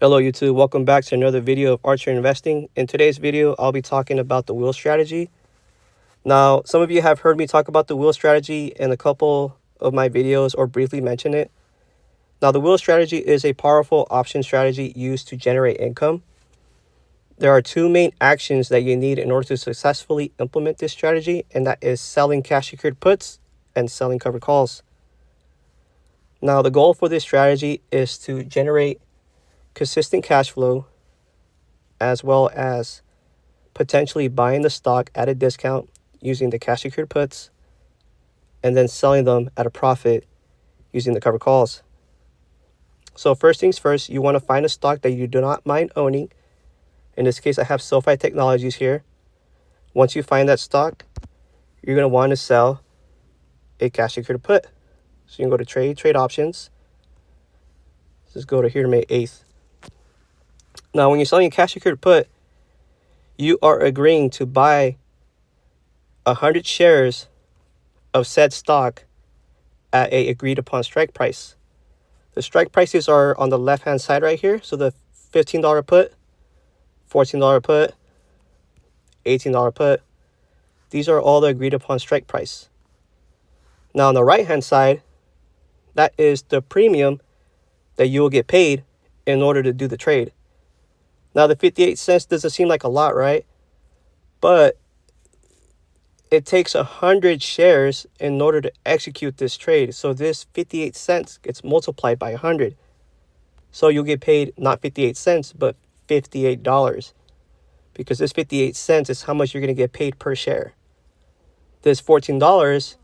Hello YouTube, welcome back to another video of Archer Investing. In today's video, I'll be talking about the wheel strategy. Now, some of you have heard me talk about the wheel strategy in a couple of my videos or briefly mention it. Now, the wheel strategy is a powerful option strategy used to generate income. There are two main actions that you need in order to successfully implement this strategy, and that is selling cash secured puts and selling covered calls. Now, the goal for this strategy is to generate consistent cash flow as well as potentially buying the stock at a discount using the cash secured puts and then selling them at a profit using the covered calls. So first things first, you want to find a stock that you do not mind owning. In this case, I have SoFi Technologies here. Once you find that stock, you're going to want to sell a cash secured put. So you can go to trade options. Let's go to here May 8th. Now, when you're selling a cash secured put, you are agreeing to buy 100 shares of said stock at a agreed upon strike price. The strike prices are on the left hand side right here. So the $15 put, $14 put, $18 put. These are all the agreed upon strike price. Now on the right hand side, that is the premium that you will get paid in order to do the trade. Now the 58 cents doesn't seem like a lot, right? But it takes 100 shares in order to execute this trade. So this 58 cents gets multiplied by 100. So you'll get paid not 58 cents, but $58. Because this 58 cents is how much you're going to get paid per share. This $14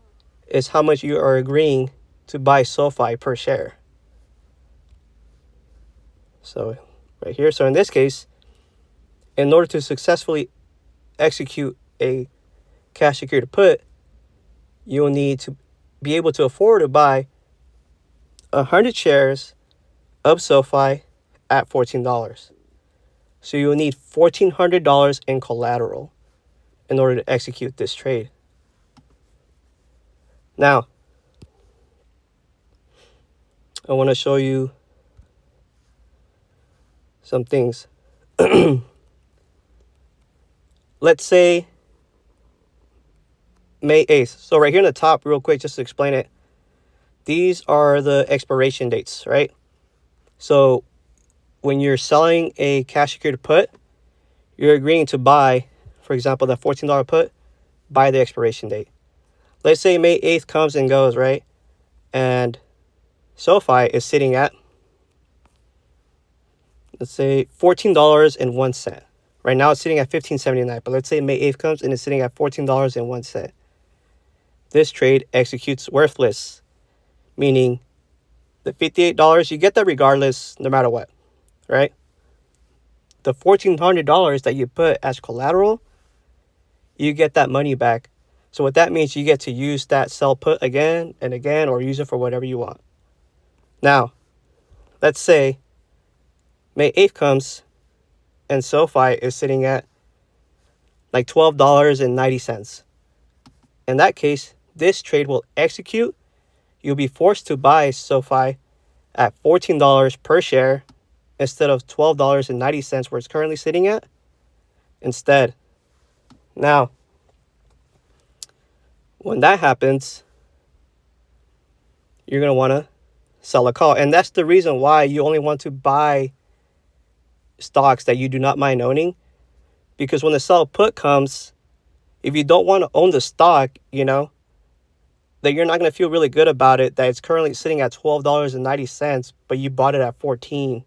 is how much you are agreeing to buy SoFi per share. So right here. So in this case, in order to successfully execute a cash secured put, you'll need to be able to afford to buy 100 shares of SoFi at $14. So you'll need $1,400 in collateral in order to execute this trade. Now, I want to show you some things. Let's say May 8th. So right here in the top, real quick, just to explain it. These are the expiration dates, right? So when you're selling a cash secured put, you're agreeing to buy, for example, that $14 put by the expiration date. Let's say May 8th comes and goes, right? And SoFi is sitting at, let's say, $14.01. Right now it's sitting at $15.79, but let's say May 8th comes and it's sitting at $14.01. This trade executes worthless, meaning the $58, you get that regardless, no matter what, right? The $1,400 that you put as collateral, you get that money back. So what that means, you get to use that sell put again and again, or use it for whatever you want. Now, let's say May 8th comes and SoFi is sitting at like $12.90. In that case, this trade will execute. You'll be forced to buy SoFi at $14 per share instead of $12.90 where it's currently sitting at. Instead, now, when that happens, you're going to want to sell a call. And that's the reason why you only want to buy stocks that you do not mind owning. Because when the sell put comes, if you don't want to own the stock, that you're not going to feel really good about it, that it's currently sitting at $12.90, but you bought it at $14.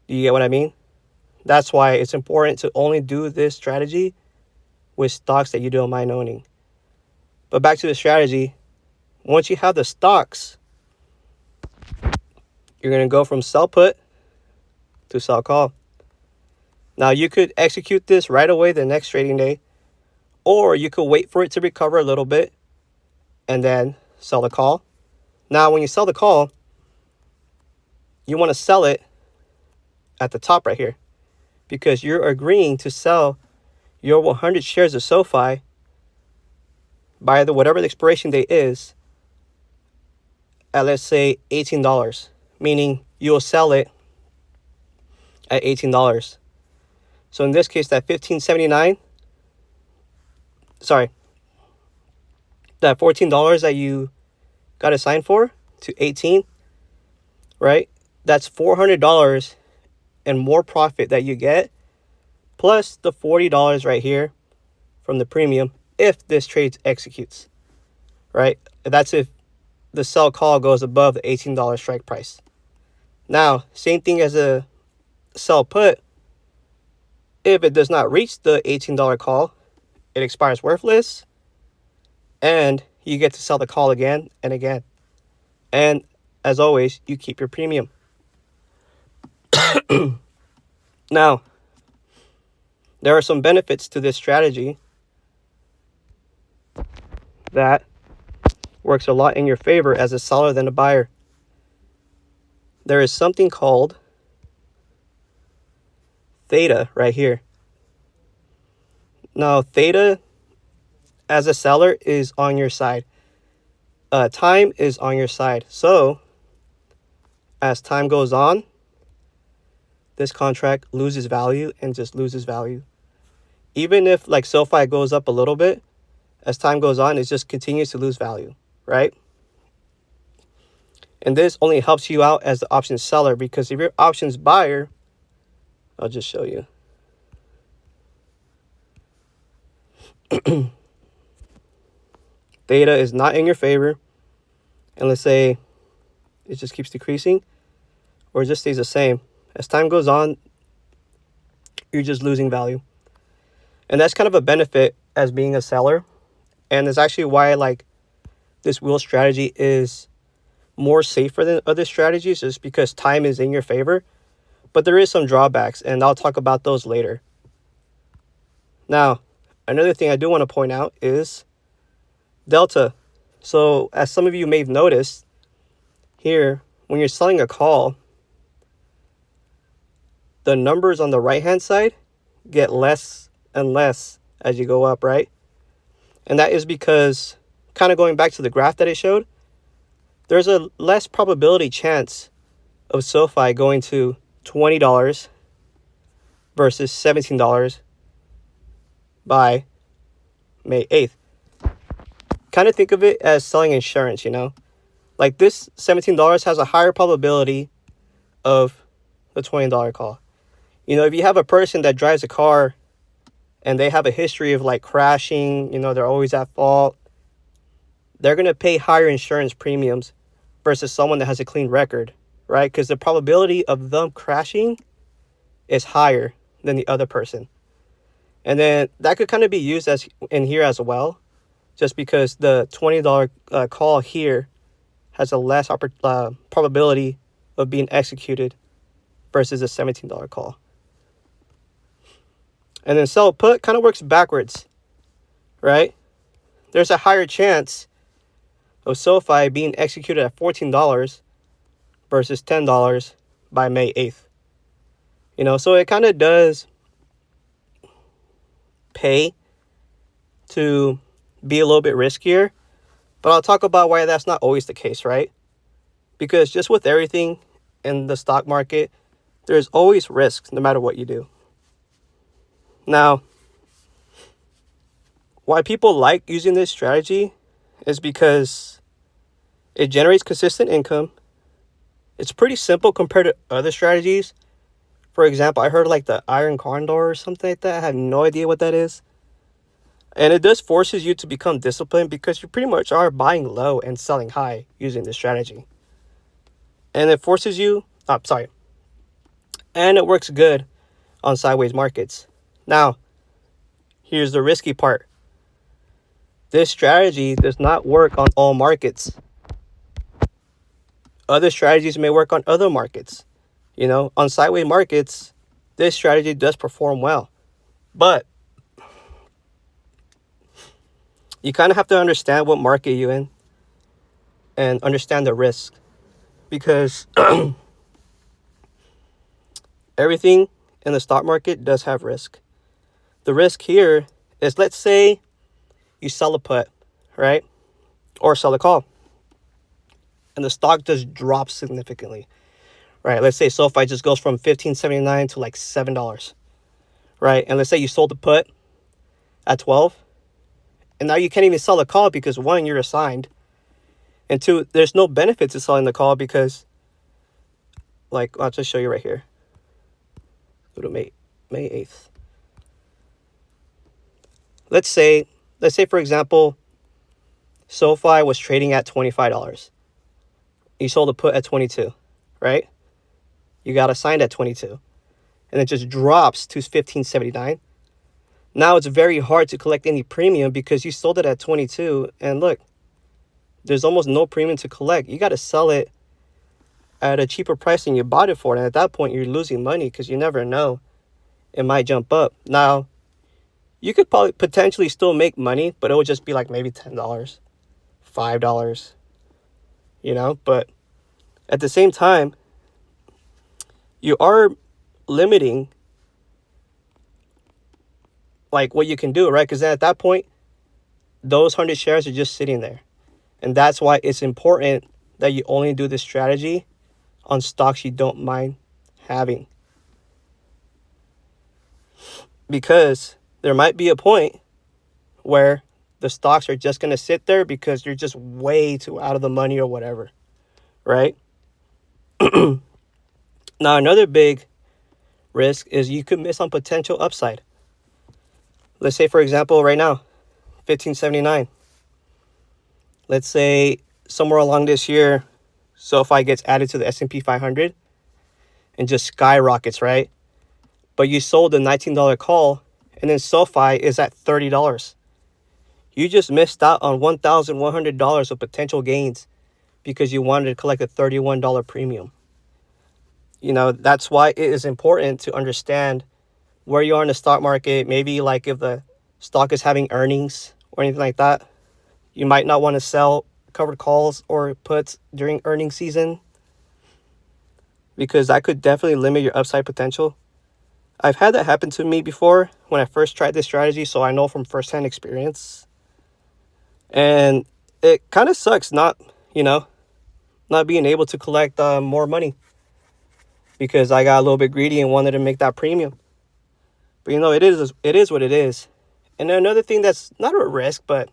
Do you get what I mean? That's why it's important to only do this strategy with stocks that you don't mind owning. But back to the strategy. Once you have the stocks, you're going to go from sell put to sell call. Now, you could execute this right away the next trading day, or you could wait for it to recover a little bit and then sell the call. Now, when you sell the call, you want to sell it at the top right here because you're agreeing to sell your 100 shares of SoFi by whatever the expiration date is at, let's say, $18, meaning you'll sell it at $18. So in this case, that $15.79, sorry, that $14 that you got assigned for to 18, right? That's $400 and more profit that you get, plus the $40 right here from the premium if this trade executes, right? That's if the sell call goes above the $18 strike price. Now, same thing as a sell put. If it does not reach the $18 call, it expires worthless, and you get to sell the call again and again. And as always, you keep your premium. Now, there are some benefits to this strategy that works a lot in your favor as a seller than a buyer. There is something called theta right here. Now, theta as a seller is on your side. Time is on your side. So, as time goes on, this contract loses value and just loses value. Even if like SoFi goes up a little bit, as time goes on, it just continues to lose value, right? And this only helps you out as the options seller, because if you're options buyer, I'll just show you. Theta is not in your favor. And let's say it just keeps decreasing or it just stays the same. As time goes on, you're just losing value. And that's kind of a benefit as being a seller. And it's actually why like this wheel strategy is more safer than other strategies, just because time is in your favor. But there is some drawbacks, and I'll talk about those later. Now, another thing I do want to point out is delta. So as some of you may have noticed here, when you're selling a call, the numbers on the right hand side get less and less as you go up, right? And that is because, kind of going back to the graph that it showed, there's a less probability chance of SoFi going to $20 versus $17 by May 8th. Kind of think of it as selling insurance, you know? Like this $17 has a higher probability of the $20 call. You know, if you have a person that drives a car and they have a history of like crashing, you know, they're always at fault, they're going to pay higher insurance premiums versus someone that has a clean record, right? Because the probability of them crashing is higher than the other person. And then that could kind of be used as in here as well, just because the $20 call here has a less probability of being executed versus a $17 call. And then sell put kind of works backwards, right? There's a higher chance of SoFi being executed at $14 versus $10 by May 8th. You know, so it kind of does pay to be a little bit riskier, but I'll talk about why that's not always the case, right? Because just with everything in the stock market, there's always risks no matter what you do. Now, why people like using this strategy is because it generates consistent income. It's pretty simple compared to other strategies. For example, I heard like the Iron Condor or something like that. I have no idea what that is. And it does forces you to become disciplined, because you pretty much are buying low and selling high using this strategy. And it forces you, and it works good on sideways markets. Now, here's the risky part. This strategy does not work on all markets. Other strategies may work on other markets. You know, on sideways markets, this strategy does perform well. But you kind of have to understand what market you're in and understand the risk. Because everything in the stock market does have risk. The risk here is, let's say you sell a put, right? Or sell a call, and the stock just drops significantly, right? Let's say SoFi just goes from $15.79 to like $7, right? And let's say you sold the put at 12, and now you can't even sell the call because one, you're assigned, and two, there's no benefit to selling the call because, like, I'll just show you right here. Go to May 8th. Let's say for example, SoFi was trading at $25. You sold a put at 22, right? You got assigned at 22, and it just drops to $15.79. Now it's very hard to collect any premium because you sold it at 22, and look, there's almost no premium to collect. You got to sell it at a cheaper price than you bought it for, and at that point you're losing money because you never know, it might jump up. Now you could probably potentially still make money, but it would just be like maybe $10, $5, you know. But at the same time, you are limiting like what you can do, right? Because at that point, those 100 shares are just sitting there. And that's why it's important that you only do this strategy on stocks you don't mind having. Because there might be a point where the stocks are just going to sit there because you're just way too out of the money or whatever, right? Now, another big risk is you could miss on potential upside. Let's say, for example, right now, $15.79. Let's say somewhere along this year, SoFi gets added to the S&P 500 and just skyrockets, right? But you sold a $19 call, and then SoFi is at $30. You just missed out on $1,100 of potential gains because you wanted to collect a $31 premium. You know, that's why it is important to understand where you are in the stock market. Maybe like if the stock is having earnings or anything like that, you might not want to sell covered calls or puts during earnings season because that could definitely limit your upside potential. I've had that happen to me before when I first tried this strategy, so I know from firsthand experience. And it kind of sucks not being able to collect more money because I got a little bit greedy and wanted to make that premium. But it is what it is. And another thing that's not a risk, but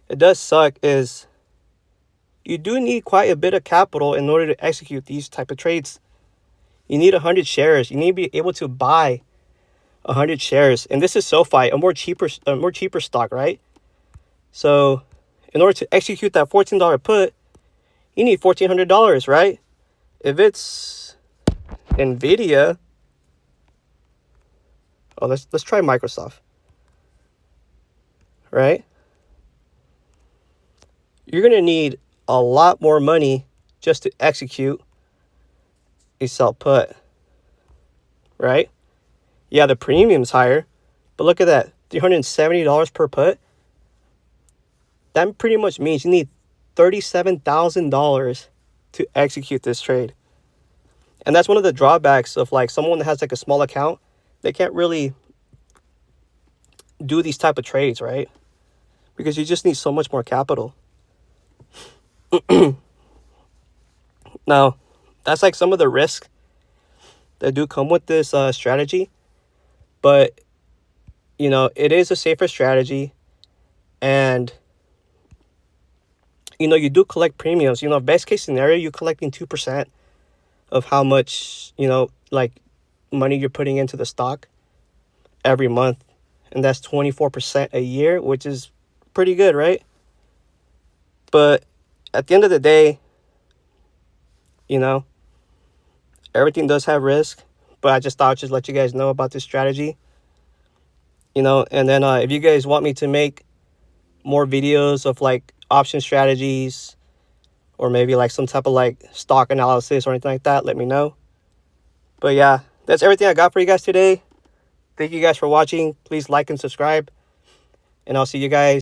it does suck, is you do need quite a bit of capital in order to execute these type of trades. You need 100 shares. You need to be able to buy 100 shares. And this is SoFi, a more cheaper stock, right? So in order to execute that $14 put, you need $1,400, right? If it's Nvidia, let's try Microsoft, right? You're going to need a lot more money just to execute a sell put, right? Yeah, the premium's higher, but look at that, $370 per put. That pretty much means you need $37,000 to execute this trade. And that's one of the drawbacks of like someone that has like a small account. They can't really do these type of trades, right? Because you just need so much more capital. Now, that's like some of the risks that do come with this strategy. But, it is a safer strategy. And, you do collect premiums. Best case scenario, you're collecting 2% of how much, like money you're putting into the stock every month. And that's 24% a year, which is pretty good, right? But at the end of the day, everything does have risk. But I just thought I'd just let you guys know about this strategy. And then if you guys want me to make more videos of like option strategies or maybe like some type of like stock analysis or anything like that, let me know. But yeah, that's everything I got for you guys today. Thank you guys for watching. Please like and subscribe. And I'll see you guys